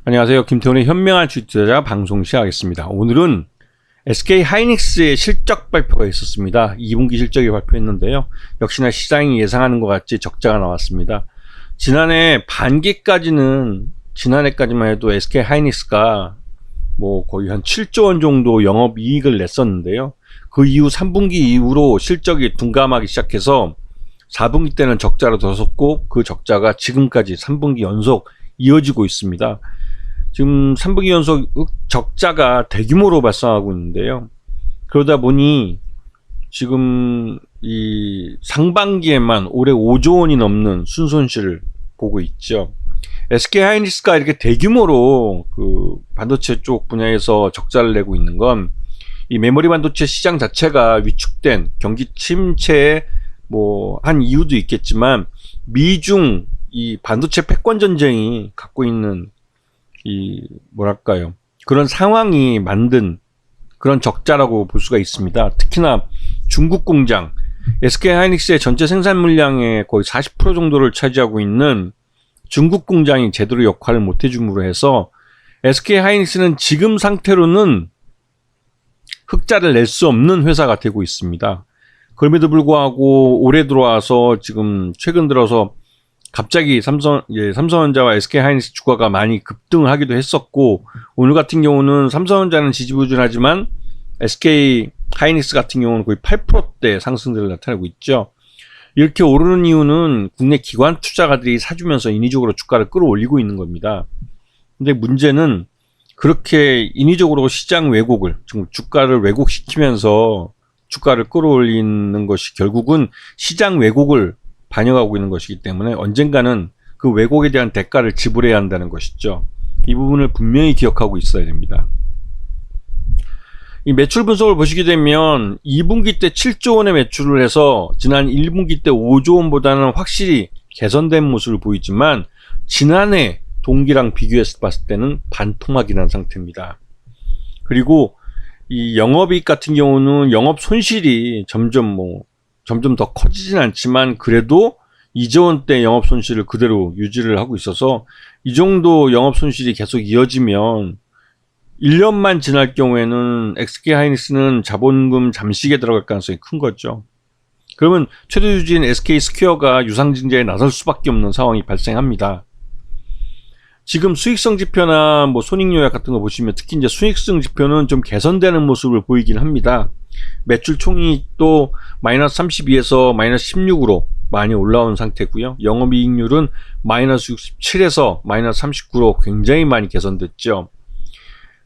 안녕하세요. 김태훈의 현명한 주식 투자 방송 시작하겠습니다. 오늘은 SK 하이닉스의 실적 발표가 있었습니다. 2분기 실적이 발표했는데요. 역시나 시장이 예상하는 것 같이 적자가 나왔습니다. 지난해까지만 해도 SK 하이닉스가 거의 한 7조 원 정도 영업 이익을 냈었는데요. 그 이후 3분기 이후로 실적이 둔감하기 시작해서 4분기 때는 적자로 들어섰고, 그 적자가 지금까지 3분기 연속 이어지고 있습니다. 지금 3분기 연속 적자가 대규모로 발생하고 있는데요. 그러다 보니 지금 이 상반기에만 올해 5조 원이 넘는 순손실을 보고 있죠. SK 하이닉스가 이렇게 대규모로 그 반도체 쪽 분야에서 적자를 내고 있는 건 이 메모리 반도체 시장 자체가 위축된 경기 침체에 한 이유도 있겠지만, 미중 이 반도체 패권 전쟁이 갖고 있는 그런 상황이 만든 그런 적자라고 볼 수가 있습니다. 특히나 중국 공장, SK 하이닉스의 전체 생산 물량의 거의 40% 정도를 차지하고 있는 중국 공장이 제대로 역할을 못 해줌으로 해서 SK 하이닉스는 지금 상태로는 흑자를 낼 수 없는 회사가 되고 있습니다. 그럼에도 불구하고 올해 들어와서 지금 최근 들어서 갑자기 삼성전자와 SK 하이닉스 주가가 많이 급등을 하기도 했었고, 오늘 같은 경우는 삼성전자는 지지부진하지만 SK 하이닉스 같은 경우는 거의 8%대 상승세를 나타내고 있죠. 이렇게 오르는 이유는 국내 기관 투자가들이 사주면서 인위적으로 주가를 끌어올리고 있는 겁니다. 근데 문제는 그렇게 인위적으로 시장 왜곡을, 주가를 왜곡시키면서 주가를 끌어올리는 것이 결국은 시장 왜곡을 반영하고 있는 것이기 때문에 언젠가는 그 왜곡에 대한 대가를 지불해야 한다는 것이죠. 이 부분을 분명히 기억하고 있어야 됩니다. 이 매출 분석을 보시게 되면 2분기 때 7조 원의 매출을 해서 지난 1분기 때 5조 원보다는 확실히 개선된 모습을 보이지만, 지난해 동기랑 비교해서 봤을 때는 반토막이 난 상태입니다. 그리고 이 영업이익 같은 경우는 영업 손실이 점점 더 커지진 않지만, 그래도 2조 원대 영업 손실을 그대로 유지를 하고 있어서, 이 정도 영업 손실이 계속 이어지면 1년만 지날 경우에는 SK 하이닉스는 자본금 잠식에 들어갈 가능성이 큰 거죠. 그러면 최대 주주인 SK 스퀘어가 유상증자에 나설 수밖에 없는 상황이 발생합니다. 지금 수익성 지표나 손익 요약 같은 거 보시면 특히 이제 수익성 지표는 좀 개선되는 모습을 보이긴 합니다. 매출 총이익도 마이너스 32에서 마이너스 16으로 많이 올라온 상태고요. 영업이익률은 마이너스 67에서 마이너스 39로 굉장히 많이 개선됐죠.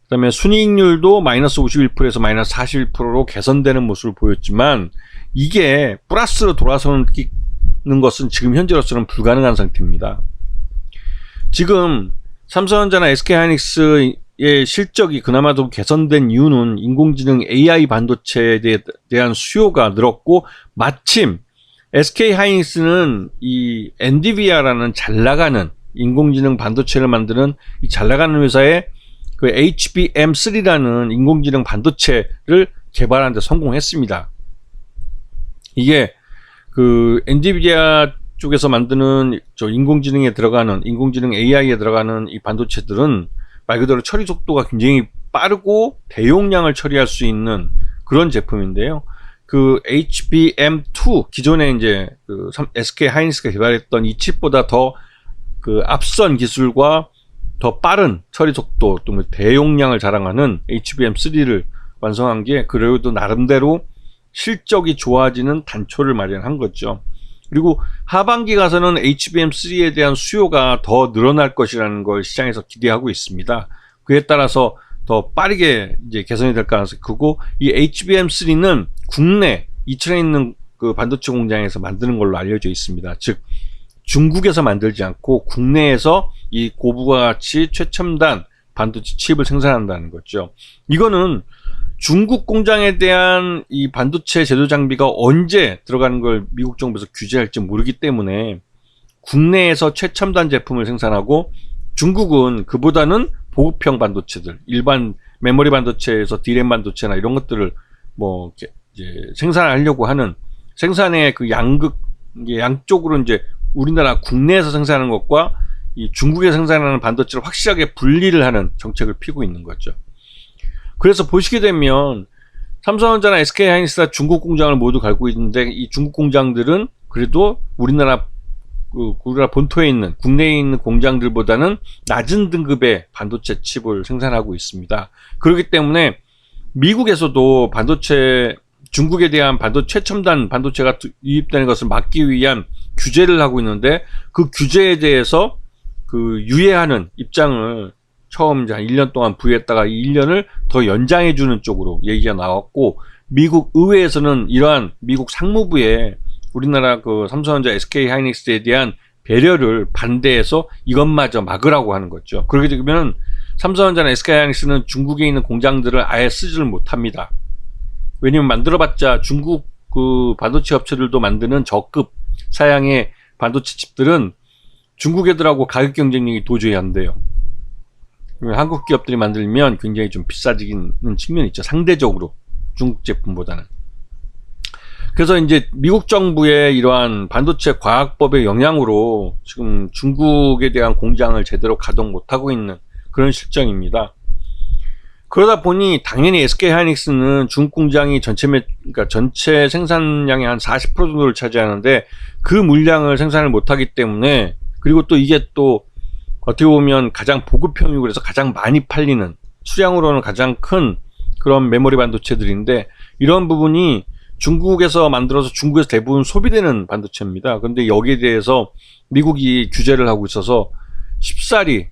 그 다음에 순이익률도 마이너스 51%에서 마이너스 41%로 개선되는 모습을 보였지만, 이게 플러스로 돌아서는 것은 지금 현재로서는 불가능한 상태입니다. 지금 삼성전자나 SK 하이닉스의 실적이 그나마도 개선된 이유는 인공지능 AI 반도체에 대한 수요가 늘었고, 마침 SK 하이닉스는 이 엔비디아라는 잘 나가는 인공지능 반도체를 만드는 이 잘 나가는 회사의 그 HBM3라는 인공지능 반도체를 개발하는 데 성공했습니다. 이게 그 엔비디아 쪽에서 만드는 인공지능 AI에 들어가는 이 반도체들은 말 그대로 처리 속도가 굉장히 빠르고 대용량을 처리할 수 있는 그런 제품인데요. 그 HBM2, 기존에 이제 그 SK 하이닉스가 개발했던 이 칩보다 더 그 앞선 기술과 더 빠른 처리 속도, 또 대용량을 자랑하는 HBM3를 완성한 게, 그래도 나름대로 실적이 좋아지는 단초를 마련한 거죠. 그리고 하반기 가서는 HBM3에 대한 수요가 더 늘어날 것이라는 걸 시장에서 기대하고 있습니다. 그에 따라서 더 빠르게 이제 개선이 될 가능성이 크고, 이 HBM3는 국내 이천에 있는 그 반도체 공장에서 만드는 걸로 알려져 있습니다. 즉, 중국에서 만들지 않고 국내에서 이 고부가 가치 최첨단 반도체 칩을 생산한다는 거죠. 이거는 중국 공장에 대한 이 반도체 제조 장비가 언제 들어가는 걸 미국 정부에서 규제할지 모르기 때문에 국내에서 최첨단 제품을 생산하고, 중국은 그보다는 보급형 반도체들, 일반 메모리 반도체에서 D램 반도체나 이런 것들을 이제 생산하려고 하는 생산의 그 양쪽으로 이제 우리나라 국내에서 생산하는 것과 이 중국에 생산하는 반도체를 확실하게 분리를 하는 정책을 피고 있는 거죠. 그래서 보시게 되면 삼성전자나 SK하이닉스가 중국 공장을 모두 갖고 있는데 이 중국 공장들은 그래도 우리나라 본토에 있는 국내에 있는 공장들보다는 낮은 등급의 반도체 칩을 생산하고 있습니다. 그렇기 때문에 미국에서도 중국에 대한 최첨단 반도체가 유입되는 것을 막기 위한 규제를 하고 있는데 그 규제에 대해서 유예하는 입장을 처음 이제 한 1년 동안 부여했다가 이 1년을 더 연장해주는 쪽으로 얘기가 나왔고, 미국 의회에서는 이러한 미국 상무부에 우리나라 삼성전자 SK하이닉스에 대한 배려를 반대해서 이것마저 막으라고 하는 거죠. 그렇게 되면 삼성전자나 SK하이닉스는 중국에 있는 공장들을 아예 쓰지를 못합니다. 왜냐면 만들어봤자 중국 반도체 업체들도 만드는 저급 사양의 반도체 칩들은 중국 애들하고 가격 경쟁력이 도저히 안 돼요. 한국 기업들이 만들면 굉장히 좀 비싸지는 측면이 있죠. 상대적으로 중국 제품보다는. 그래서 이제 미국 정부의 이러한 반도체 과학법의 영향으로 지금 중국에 대한 공장을 제대로 가동 못하고 있는 그런 실정입니다. 그러다 보니 당연히 SK하이닉스는 중국 공장이 그러니까 전체 생산량의 한 40% 정도를 차지하는데 그 물량을 생산을 못하기 때문에, 그리고 또 이게 또 어떻게 보면 가장 보급형이고 그래서 가장 많이 팔리는, 수량으로는 가장 큰 그런 메모리 반도체들인데 이런 부분이 중국에서 만들어서 중국에서 대부분 소비되는 반도체입니다. 그런데 여기에 대해서 미국이 규제를 하고 있어서 쉽사리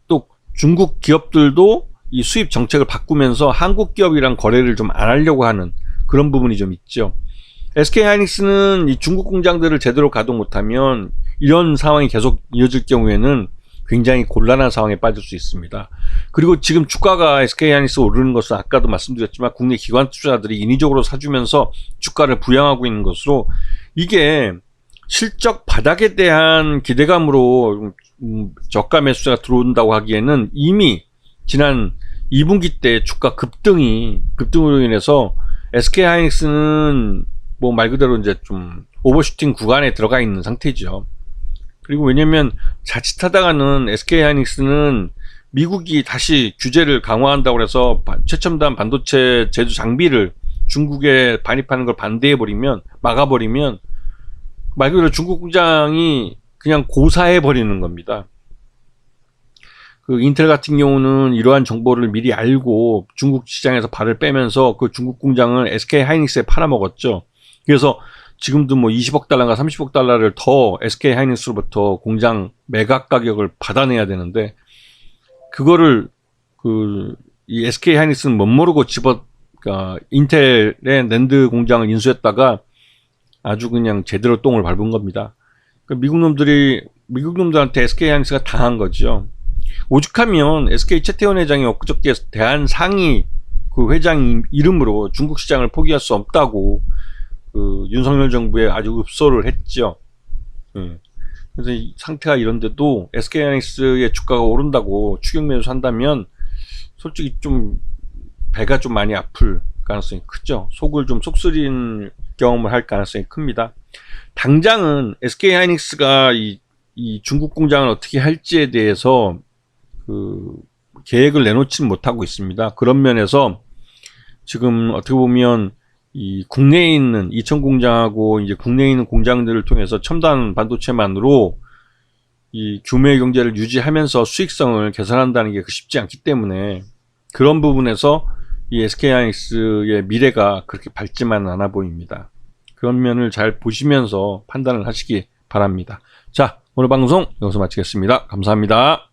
또 중국 기업들도 이 수입 정책을 바꾸면서 한국 기업이랑 거래를 좀 안 하려고 하는 그런 부분이 좀 있죠. SK하이닉스는 이 중국 공장들을 제대로 가동 못하면 이런 상황이 계속 이어질 경우에는 굉장히 곤란한 상황에 빠질 수 있습니다. 그리고 지금 주가가 SK하이닉스 오르는 것은 아까도 말씀드렸지만 국내 기관 투자자들이 인위적으로 사주면서 주가를 부양하고 있는 것으로, 이게 실적 바닥에 대한 기대감으로 저가 매수자가 들어온다고 하기에는 이미 지난 2분기 때 주가 급등으로 인해서 SK하이닉스는 뭐 말 그대로 이제 좀 오버슈팅 구간에 들어가 있는 상태죠. 그리고 왜냐면 자칫하다가는 SK하이닉스는 미국이 다시 규제를 강화한다고 해서 최첨단 반도체 제조 장비를 중국에 반입하는 걸 막아버리면 말 그대로 중국 공장이 그냥 고사해버리는 겁니다. 인텔 같은 경우는 이러한 정보를 미리 알고 중국 시장에서 발을 빼면서 그 중국 공장을 SK하이닉스에 팔아먹었죠. 그래서 지금도 뭐 20억 달러인가 30억 달러를 더 SK하이닉스로부터 공장 매각 가격을 받아내야 되는데, 그거를 이 SK하이닉스는 못 모르고 그러니까 인텔의 낸드 공장을 인수했다가 아주 그냥 제대로 똥을 밟은 겁니다. 미국 놈들한테 SK하이닉스가 당한 거죠. 오죽하면 SK 최태원 회장이 엊그저께 대한상의 회장 이름으로 중국 시장을 포기할 수 없다고 윤석열 정부에 아주 읍소를 했죠. 그래서 이 상태가 이런데도 SK하이닉스의 주가가 오른다고 추격 매수한다면 솔직히 좀 배가 좀 많이 아플 가능성이 크죠. 속을 좀 속쓰린 경험을 할 가능성이 큽니다. 당장은 SK하이닉스가 이 중국 공장을 어떻게 할지에 대해서 계획을 내놓지는 못하고 있습니다. 그런 면에서 지금 어떻게 보면 이 국내에 있는 이천 공장하고 이제 국내에 있는 공장들을 통해서 첨단 반도체만으로 이 규모의 경제를 유지하면서 수익성을 개선한다는 게 쉽지 않기 때문에 그런 부분에서 이 SK하이닉스의 미래가 그렇게 밝지만은 않아 보입니다. 그런 면을 잘 보시면서 판단을 하시기 바랍니다. 자, 오늘 방송 여기서 마치겠습니다. 감사합니다.